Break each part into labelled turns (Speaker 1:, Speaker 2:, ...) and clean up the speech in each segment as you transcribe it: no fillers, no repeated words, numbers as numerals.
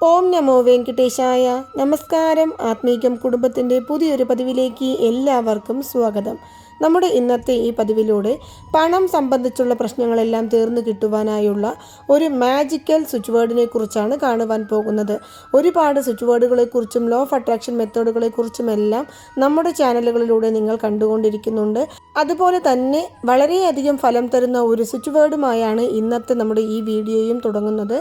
Speaker 1: ഓം നമോ വെങ്കടേശായ. നമസ്കാരം. ആത്മീകം കുടുംബത്തിൻ്റെ പുതിയൊരു പതിവിലേക്ക് എല്ലാവർക്കും സ്വാഗതം. നമ്മുടെ ഇന്നത്തെ ഈ പതിവിലൂടെ പണം സംബന്ധിച്ചുള്ള പ്രശ്നങ്ങളെല്ലാം തീർന്നു കിട്ടുവാനായുള്ള ഒരു മാജിക്കൽ സ്വിച്ച് വേർഡിനെ കുറിച്ചാണ് കാണുവാൻ പോകുന്നത്. ഒരുപാട് സ്വിച്ച് വേർഡുകളെക്കുറിച്ചും ലോ ഓഫ് അട്രാക്ഷൻ മെത്തേഡുകളെക്കുറിച്ചുമെല്ലാം നമ്മുടെ ചാനലുകളിലൂടെ നിങ്ങൾ കണ്ടുകൊണ്ടിരിക്കുന്നുണ്ട്. അതുപോലെ തന്നെ വളരെയധികം ഫലം തരുന്ന ഒരു സ്വിച്ച് വേർഡുമായാണ് ഇന്നത്തെ നമ്മുടെ ഈ വീഡിയോയും തുടങ്ങുന്നത്.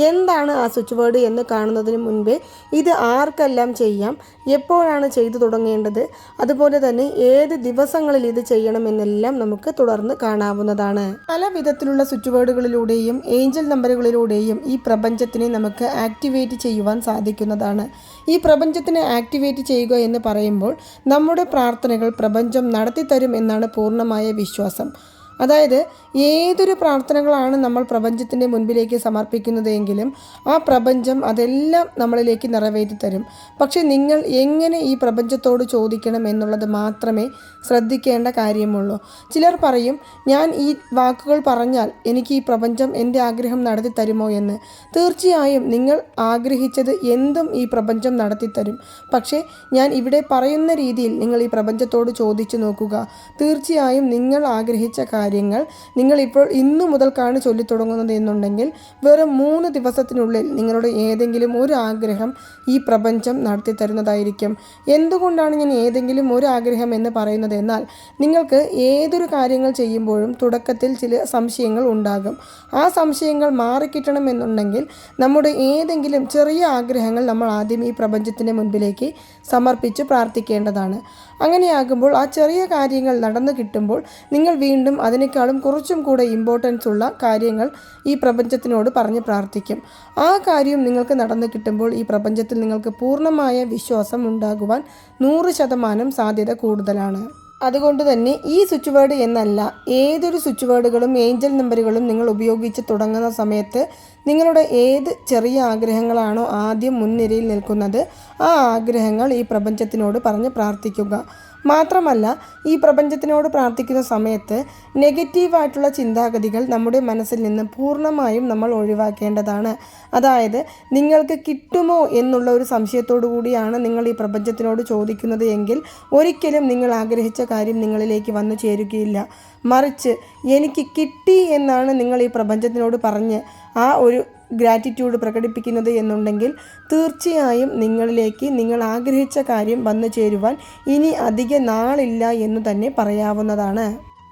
Speaker 1: എന്താണ് ആ സ്വിച്ച് വേർഡ് എന്ന് കാണുന്നതിന് മുൻപേ ഇത് ആർക്കെല്ലാം ചെയ്യാം, എപ്പോഴാണ് ചെയ്തു തുടങ്ങേണ്ടത്, അതുപോലെ തന്നെ ഏത് ദിവസങ്ങളിൽ ഇത് ചെയ്യണമെന്നെല്ലാം നമുക്ക് തുടർന്ന് കാണാവുന്നതാണ്. പല വിധത്തിലുള്ള സ്വിച്ച് വേർഡുകളിലൂടെയും ഏഞ്ചൽ നമ്പറുകളിലൂടെയും ഈ പ്രപഞ്ചത്തിനെ നമുക്ക് ആക്ടിവേറ്റ് ചെയ്യുവാൻ സാധിക്കുന്നതാണ്. ഈ പ്രപഞ്ചത്തിനെ ആക്ടിവേറ്റ് ചെയ്യുക എന്ന് പറയുമ്പോൾ നമ്മുടെ പ്രാർത്ഥനകൾ പ്രപഞ്ചം നടത്തിത്തരും എന്നാണ് പൂർണ്ണമായ വിശ്വാസം. അതായത് ഏതൊരു പ്രാർത്ഥനകളാണ് നമ്മൾ പ്രപഞ്ചത്തിൻ്റെ മുൻപിലേക്ക് സമർപ്പിക്കുന്നതെങ്കിലും ആ പ്രപഞ്ചം അതെല്ലാം നമ്മളിലേക്ക് നിറവേറ്റി തരും. പക്ഷെ നിങ്ങൾ എങ്ങനെ ഈ പ്രപഞ്ചത്തോട് ചോദിക്കണം എന്നുള്ളത് മാത്രമേ ശ്രദ്ധിക്കേണ്ട കാര്യമുള്ളൂ. ചിലർ പറയും, ഞാൻ ഈ വാക്കുകൾ പറഞ്ഞാൽ എനിക്ക് ഈ പ്രപഞ്ചം എൻ്റെ ആഗ്രഹം നടത്തി തരുമോ എന്ന്. തീർച്ചയായും നിങ്ങൾ ആഗ്രഹിച്ചത് എന്തും ഈ പ്രപഞ്ചം നടത്തിത്തരും. പക്ഷേ ഞാൻ ഇവിടെ പറയുന്ന രീതിയിൽ നിങ്ങൾ ഈ പ്രപഞ്ചത്തോട് ചോദിച്ചു നോക്കുക. തീർച്ചയായും നിങ്ങൾ ആഗ്രഹിച്ച കാര്യങ്ങൾ നിങ്ങളിപ്പോൾ ഇന്നു മുതൽക്കാണ് ചൊല്ലിത്തുടങ്ങുന്നത് എന്നുണ്ടെങ്കിൽ വെറും 3 ദിവസത്തിനുള്ളിൽ നിങ്ങളുടെ ഏതെങ്കിലും ഒരു ആഗ്രഹം ഈ പ്രപഞ്ചം നടത്തി തരുന്നതായിരിക്കും. എന്തുകൊണ്ടാണ് ഞാൻ ഏതെങ്കിലും ഒരു ആഗ്രഹം എന്ന് പറയുന്നത് എന്നാൽ നിങ്ങൾക്ക് ഏതൊരു കാര്യങ്ങൾ ചെയ്യുമ്പോഴും തുടക്കത്തിൽ ചില സംശയങ്ങൾ ഉണ്ടാകും. ആ സംശയങ്ങൾ മാറിക്കിട്ടണമെന്നുണ്ടെങ്കിൽ നമ്മുടെ ഏതെങ്കിലും ചെറിയ ആഗ്രഹങ്ങൾ നമ്മൾ ആദ്യം ഈ പ്രപഞ്ചത്തിൻ്റെ മുൻപിലേക്ക് സമർപ്പിച്ച് പ്രാർത്ഥിക്കേണ്ടതാണ്. അങ്ങനെയാകുമ്പോൾ ആ ചെറിയ കാര്യങ്ങൾ നടന്നു കിട്ടുമ്പോൾ നിങ്ങൾ വീണ്ടും അതിനേക്കാളും കുറച്ചും കൂടെ ഇമ്പോർട്ടൻസ് ഉള്ള കാര്യങ്ങൾ ഈ പ്രപഞ്ചത്തിനോട് പറഞ്ഞ് പ്രാർത്ഥിക്കും. ആ കാര്യം നിങ്ങൾക്ക് നടന്നു കിട്ടുമ്പോൾ ഈ പ്രപഞ്ചത്തിൽ നിങ്ങൾക്ക് പൂർണ്ണമായ വിശ്വാസം ഉണ്ടാകുവാൻ 100% സാധ്യത കൂടുതലാണ്. അതുകൊണ്ട് തന്നെ ഈ സ്വിച്ച് വേർഡ് എന്നല്ല, ഏതൊരു സ്വിച്ച് വേർഡുകളും ഏഞ്ചൽ നമ്പറുകളും നിങ്ങൾ ഉപയോഗിച്ച് തുടങ്ങുന്ന സമയത്ത് നിങ്ങളുടെ ഏത് ചെറിയ ആഗ്രഹങ്ങളാണോ ആദ്യം മുൻനിരയിൽ നിൽക്കുന്നത് ആ ആഗ്രഹങ്ങൾ ഈ പ്രപഞ്ചത്തിനോട് പറഞ്ഞ് പ്രാർത്ഥിക്കുക. മാത്രമല്ല, ഈ പ്രപഞ്ചത്തിനോട് പ്രാർത്ഥിക്കുന്ന സമയത്ത് നെഗറ്റീവായിട്ടുള്ള ചിന്താഗതികൾ നമ്മുടെ മനസ്സിൽ നിന്ന് പൂർണ്ണമായും നമ്മൾ ഒഴിവാക്കേണ്ടതാണ്. അതായത് നിങ്ങൾക്ക് കിട്ടുമോ എന്നുള്ള ഒരു സംശയത്തോടു കൂടിയാണ് നിങ്ങൾ ഈ പ്രപഞ്ചത്തിനോട് ചോദിക്കുന്നത് എങ്കിൽ ഒരിക്കലും നിങ്ങൾ ആഗ്രഹിച്ച കാര്യം നിങ്ങളിലേക്ക് വന്നു ചേരുകയില്ല. മറിച്ച് എനിക്ക് കിട്ടി എന്നാണ് നിങ്ങൾ ഈ പ്രപഞ്ചത്തിനോട് പറഞ്ഞ് ആ ഒരു ഗ്രാറ്റിറ്റ്യൂഡ് പ്രകടിപ്പിക്കുന്നത് എന്നുണ്ടെങ്കിൽ തീർച്ചയായും നിങ്ങളിലേക്ക് നിങ്ങൾ ആഗ്രഹിച്ച കാര്യം വന്നു ചേരുവാൻ ഇനി അധിക നാളില്ല എന്ന് തന്നെ പറയാവുന്നതാണ്.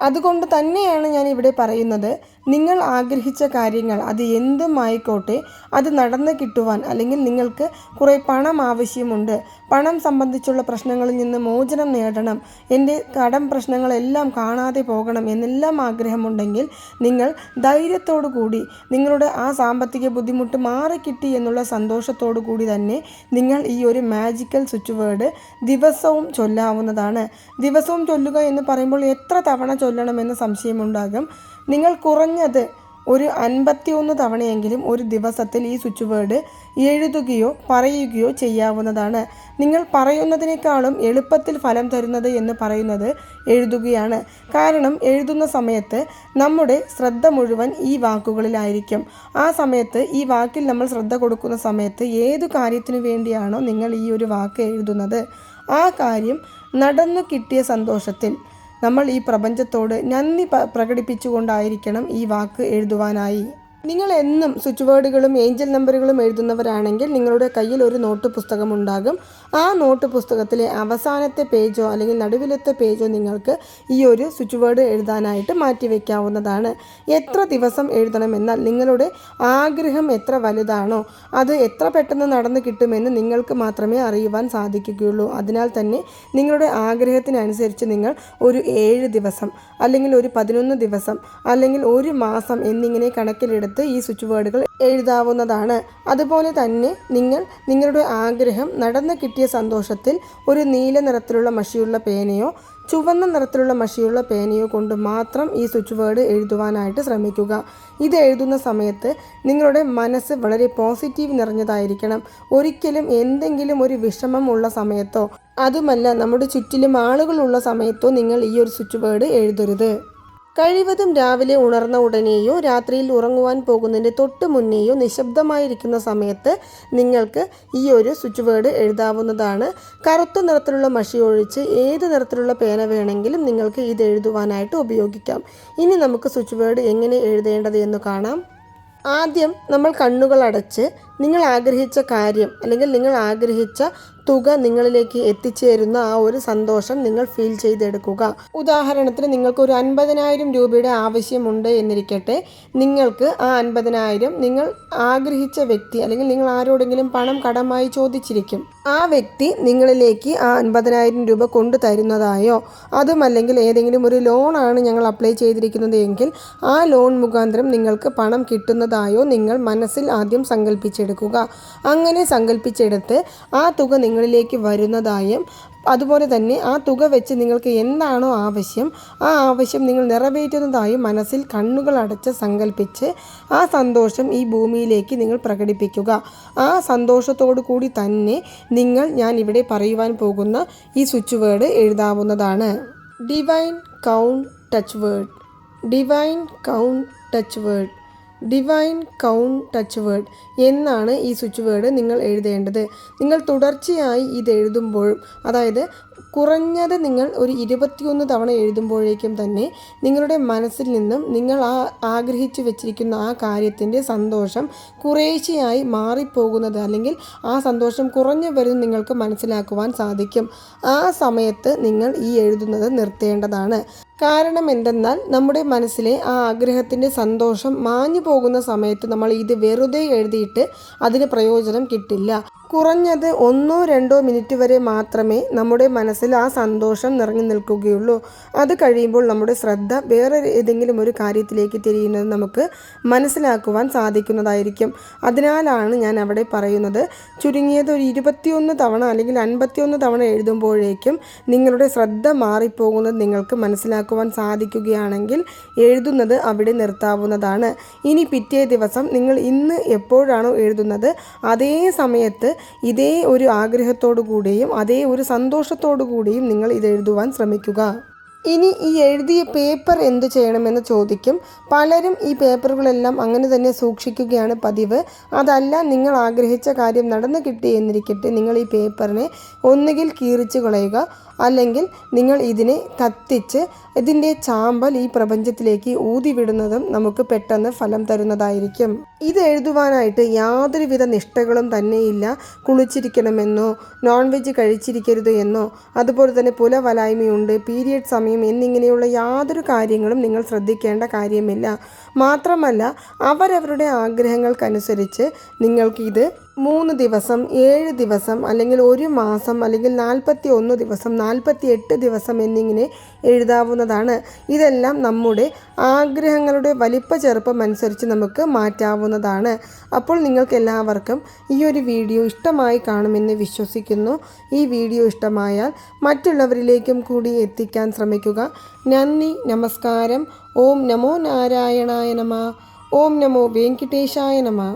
Speaker 1: അതുകൊണ്ട് തന്നെയാണ് ഞാൻ ഇവിടെ പറയുന്നത്, നിങ്ങൾ ആഗ്രഹിച്ച കാര്യങ്ങൾ അത് എന്തും ആയിക്കോട്ടെ അത് നടന്നു കിട്ടുവാൻ, അല്ലെങ്കിൽ നിങ്ങൾക്ക് കുറേ പണം ആവശ്യമുണ്ട്, പണം സംബന്ധിച്ചുള്ള പ്രശ്നങ്ങളിൽ നിന്ന് മോചനം നേടണം, എൻ്റെ കടം പ്രശ്നങ്ങളെല്ലാം കാണാതെ പോകണം എന്നെല്ലാം ആഗ്രഹമുണ്ടെങ്കിൽ നിങ്ങൾ ധൈര്യത്തോടു കൂടി നിങ്ങളുടെ ആ സാമ്പത്തിക ബുദ്ധിമുട്ട് മാറിക്കിട്ടി എന്നുള്ള സന്തോഷത്തോടു കൂടി തന്നെ നിങ്ങൾ ഈ ഒരു മാജിക്കൽ സ്വിച്ച് വേർഡ് ദിവസവും ചൊല്ലാവുന്നതാണ്. ദിവസവും ചൊല്ലുക എന്ന് പറയുമ്പോൾ എത്ര തവണ ചൊല്ലണമെന്ന് സംശയമുണ്ടാകും. നിങ്ങൾ കുറഞ്ഞത് ഒരു 51 തവണയെങ്കിലും ഒരു ദിവസത്തിൽ ഈ സ്വിച്ച് വേർഡ് എഴുതുകയോ പറയുകയോ ചെയ്യാവുന്നതാണ്. നിങ്ങൾ പറയുന്നതിനേക്കാളും എളുപ്പത്തിൽ ഫലം തരുന്നത് എന്ന് പറയുന്നത് എഴുതുകയാണ്. കാരണം എഴുതുന്ന സമയത്ത് നമ്മുടെ ശ്രദ്ധ മുഴുവൻ ഈ വാക്കുകളിലായിരിക്കും. ആ സമയത്ത് ഈ വാക്കിൽ നമ്മൾ ശ്രദ്ധ കൊടുക്കുന്ന സമയത്ത് ഏതു കാര്യത്തിനു വേണ്ടിയാണോ നിങ്ങൾ ഈ ഒരു വാക്ക് എഴുതുന്നത് ആ കാര്യം നടന്നു കിട്ടിയ സന്തോഷത്തിൽ നമ്മൾ ഈ പ്രപഞ്ചത്തോട് നന്ദി പ്രകടിപ്പിച്ചുകൊണ്ടായിരിക്കണം ഈ വാക്ക് എഴുതുവാനായി. നിങ്ങൾ എന്നും സ്വിച്ച് വേർഡുകളും ഏഞ്ചൽ നമ്പറുകളും എഴുതുന്നവരാണെങ്കിൽ നിങ്ങളുടെ കയ്യിൽ ഒരു നോട്ട് പുസ്തകം ഉണ്ടാകും. ആ നോട്ട് പുസ്തകത്തിലെ അവസാനത്തെ പേജോ അല്ലെങ്കിൽ നടുവിലത്തെ പേജോ നിങ്ങൾക്ക് ഈ ഒരു സ്വിച്ച് വേർഡ് എഴുതാനായിട്ട് മാറ്റിവെക്കാവുന്നതാണ്. എത്ര ദിവസം എഴുതണമെന്നാൽ നിങ്ങളുടെ ആഗ്രഹം എത്ര വലുതാണോ അത് എത്ര പെട്ടെന്ന് നടന്നു കിട്ടുമെന്ന് നിങ്ങൾക്ക് മാത്രമേ അറിയുവാൻ സാധിക്കുകയുള്ളൂ. അതിനാൽ തന്നെ നിങ്ങളുടെ ആഗ്രഹത്തിനനുസരിച്ച് നിങ്ങൾ ഒരു 7 ദിവസം അല്ലെങ്കിൽ ഒരു 11 ദിവസം അല്ലെങ്കിൽ ഒരു മാസം എന്നിങ്ങനെ കണക്കിലെടുത്ത് ഈ സ്വിച്ച് വേർഡുകൾ എഴുതാവുന്നതാണ്. അതുപോലെ തന്നെ നിങ്ങൾ നിങ്ങളുടെ ആഗ്രഹം നടന്നു കിട്ടിയ സന്തോഷത്തിൽ ഒരു നീല നിറത്തിലുള്ള മഷിയുള്ള പേനയോ ചുവന്ന നിറത്തിലുള്ള മഷിയുള്ള പേനയോ കൊണ്ട് മാത്രം ഈ സ്വിച്ച് വേർഡ് എഴുതുവാനായിട്ട് ശ്രമിക്കുക. ഇത് എഴുതുന്ന സമയത്ത് നിങ്ങളുടെ മനസ്സ് വളരെ പോസിറ്റീവ് നിറഞ്ഞതായിരിക്കണം. ഒരിക്കലും എന്തെങ്കിലും ഒരു വിഷമം ഉള്ള സമയത്തോ അതുമല്ല നമ്മുടെ ചുറ്റിലും ആളുകളുള്ള സമയത്തോ നിങ്ങൾ ഈ ഒരു സ്വിച്ച് വേർഡ് എഴുതരുത്. കഴിവതും രാവിലെ ഉണർന്ന ഉടനെയോ രാത്രിയിൽ ഉറങ്ങുവാൻ പോകുന്നതിൻ്റെ തൊട്ട് മുന്നേയോ നിശബ്ദമായിരിക്കുന്ന സമയത്ത് നിങ്ങൾക്ക് ഈ ഒരു സ്വിച്ച് വേർഡ് എഴുതാവുന്നതാണ്. കറുത്ത നിറത്തിലുള്ള മഷി ഒഴിച്ച് ഏത് നിറത്തിലുള്ള പേന വേണമെങ്കിലും നിങ്ങൾക്ക് ഇത് എഴുതുവാനായിട്ട് ഉപയോഗിക്കാം. ഇനി നമുക്ക് സ്വിച്ച് വേർഡ് എങ്ങനെ എഴുതേണ്ടത് എന്ന് കാണാം. ആദ്യം നമ്മൾ കണ്ണുകൾ അടച്ച് നിങ്ങൾ ആഗ്രഹിച്ച കാര്യം അല്ലെങ്കിൽ നിങ്ങൾ ആഗ്രഹിച്ച തുക നിങ്ങളിലേക്ക് എത്തിച്ചേരുന്ന ആ ഒരു സന്തോഷം നിങ്ങൾ ഫീൽ ചെയ്തെടുക്കുക. ഉദാഹരണത്തിന് നിങ്ങൾക്ക് ഒരു 50,000 രൂപയുടെ ആവശ്യമുണ്ട് എന്നിരിക്കട്ടെ. നിങ്ങൾക്ക് ആ 50,000 നിങ്ങൾ ആഗ്രഹിച്ച വ്യക്തി അല്ലെങ്കിൽ നിങ്ങൾ ആരോടെങ്കിലും പണം കടമായി ചോദിച്ചിരിക്കും. ആ വ്യക്തി നിങ്ങളിലേക്ക് ആ 50,000 രൂപ കൊണ്ടു തരുന്നതായോ അതുമല്ലെങ്കിൽ ഏതെങ്കിലും ഒരു ലോണാണ് ഞങ്ങൾ അപ്ലൈ ചെയ്തിരിക്കുന്നത് എങ്കിൽ ആ ലോൺ മുഖാന്തരം നിങ്ങൾക്ക് പണം കിട്ടുന്നതായോ നിങ്ങൾ മനസ്സിൽ ആദ്യം സങ്കല്പിച്ചെടുക്കുക. അങ്ങനെ സങ്കല്പിച്ചെടുത്ത് ആ തുക നിങ്ങളിലേക്ക് വരുന്നതായും അതുപോലെ തന്നെ ആ തുക വെച്ച് നിങ്ങൾക്ക് എന്താണോ ആവശ്യം ആ ആവശ്യം നിങ്ങൾ നിറവേറ്റുന്നതായും മനസ്സിൽ കണ്ണുകൾ അടച്ച് സങ്കല്പിച്ച് ആ സന്തോഷം ഈ ഭൂമിയിലേക്ക് നിങ്ങൾ പ്രകടിപ്പിക്കുക. ആ സന്തോഷത്തോടു കൂടി തന്നെ ഞാൻ ഇവിടെ പറയുവാൻ പോകുന്ന ഈ സ്വിച്ച് വേർഡ് എഴുതാവുന്നതാണ്. Divine count touch word. Divine count touch word. Divine count touch word എന്നാണ് ഈ സ്വിച്ച് വേർഡ് നിങ്ങൾ എഴുതേണ്ടത്. നിങ്ങൾ തുടർച്ചയായി ഇത് എഴുതുമ്പോഴും അതായത് കുറഞ്ഞത് നിങ്ങൾ ഒരു 21 തവണ എഴുതുമ്പോഴേക്കും തന്നെ നിങ്ങളുടെ മനസ്സിൽ നിന്നും നിങ്ങൾ ആഗ്രഹിച്ചു വെച്ചിരിക്കുന്ന ആ കാര്യത്തിൻ്റെ സന്തോഷം കുറേശ്ശെയായി മാറിപ്പോകുന്നത് അല്ലെങ്കിൽ ആ സന്തോഷം കുറഞ്ഞു വരുന്നത് നിങ്ങൾക്ക് മനസ്സിലാക്കുവാൻ സാധിക്കും. ആ സമയത്ത് നിങ്ങൾ ഈ എഴുതുന്നത് നിർത്തേണ്ടതാണ്. കാരണം എന്തെന്നാൽ നമ്മുടെ മനസ്സിലെ ആ ആഗ്രഹത്തിൻ്റെ സന്തോഷം മാഞ്ഞു പോകുന്ന സമയത്ത് നമ്മൾ ഇത് വെറുതെ എഴുതിയിട്ട് അതിന് പ്രയോജനം കിട്ടില്ല. കുറഞ്ഞത് 1-2 മിനിറ്റ് വരെ മാത്രമേ നമ്മുടെ മനസ്സിൽ ആ സന്തോഷം നിറഞ്ഞു നിൽക്കുകയുള്ളൂ. അത് കഴിയുമ്പോൾ നമ്മുടെ ശ്രദ്ധ വേറെ ഏതെങ്കിലും ഒരു കാര്യത്തിലേക്ക് തിരിയുന്നത് നമുക്ക് മനസ്സിലാക്കുവാൻ സാധിക്കുന്നതായിരിക്കും. അതിനാലാണ് ഞാൻ അവിടെ പറയുന്നത് ചുരുങ്ങിയത് ഒരു 21 തവണ അല്ലെങ്കിൽ 51 തവണ എഴുതുമ്പോഴേക്കും നിങ്ങളുടെ ശ്രദ്ധ മാറിപ്പോകുന്നത് നിങ്ങൾക്ക് മനസ്സിലാക്കുവാൻ സാധിക്കുകയാണെങ്കിൽ എഴുതുന്നത് അവിടെ നിർത്താവുന്നതാണ്. ഇനി പിറ്റേ ദിവസം നിങ്ങൾ ഇന്ന് എപ്പോഴാണോ എഴുതുന്നത് അതേ സമയത്ത് ഇതേ ഒരു ആഗ്രഹത്തോടു കൂടിയും അതേ ഒരു സന്തോഷത്തോടു കൂടിയും നിങ്ങൾ ഇത് എഴുതുവാൻ ശ്രമിക്കുക. ഇനി ഈ എഴുതിയ പേപ്പർ എന്ത് ചെയ്യണമെന്ന് ചോദിക്കും. പലരും ഈ പേപ്പറുകളെല്ലാം അങ്ങനെ തന്നെ സൂക്ഷിക്കുകയാണ് പതിവ്. അതല്ല, നിങ്ങൾ ആഗ്രഹിച്ച കാര്യം നടന്നു കിട്ടി എന്നിരിക്കട്ടെ, നിങ്ങൾ ഈ പേപ്പറിനെ ഒന്നുകിൽ കീറിച്ച് കളയുക അല്ലെങ്കിൽ നിങ്ങൾ ഇതിനെ കത്തിച്ച് ഇതിൻ്റെ ചാമ്പൽ ഈ പ്രപഞ്ചത്തിലേക്ക് ഊതിവിടുന്നതും നമുക്ക് പെട്ടെന്ന് ഫലം തരുന്നതായിരിക്കും. ഇത് എഴുതുവാനായിട്ട് യാതൊരുവിധ നിഷ്ഠകളും തന്നെയില്ല. കുളിച്ചിരിക്കണമെന്നോ നോൺ വെജ് കഴിച്ചിരിക്കരുത് എന്നോ അതുപോലെ തന്നെ പുലവലായ്മയുണ്ട്, പീരിയഡ് സമയം എന്നിങ്ങനെയുള്ള യാതൊരു കാര്യങ്ങളും നിങ്ങൾ ശ്രദ്ധിക്കേണ്ട കാര്യമില്ല. മാത്രമല്ല അവരവരുടെ ആഗ്രഹങ്ങൾക്കനുസരിച്ച് നിങ്ങൾക്ക് ഇത് 3 ദിവസം 7 ദിവസം അല്ലെങ്കിൽ 1 മാസം അല്ലെങ്കിൽ 41 ദിവസം 48 ദിവസം എന്നിങ്ങനെ എഴുതാവുന്നതാണ്. ഇതെല്ലാം നമ്മുടെ ആഗ്രഹങ്ങളുടെ വലിപ്പ ചെറുപ്പം അനുസരിച്ച് നമുക്ക് മാറ്റാവുന്നതാണ്. അപ്പോൾ നിങ്ങൾക്ക് എല്ലാവർക്കും ഈ ഒരു വീഡിയോ ഇഷ്ടമായി കാണുമെന്ന് വിശ്വസിക്കുന്നു. ഈ വീഡിയോ ഇഷ്ടമായാൽ മറ്റുള്ളവരിലേക്കും കൂടി എത്തിക്കാൻ ശ്രമിക്കുക. നന്ദി, നമസ്കാരം. ഓം നമോ നാരായണായ നമഃ. ഓം നമോ വെങ്കിടേശായ നമഃ.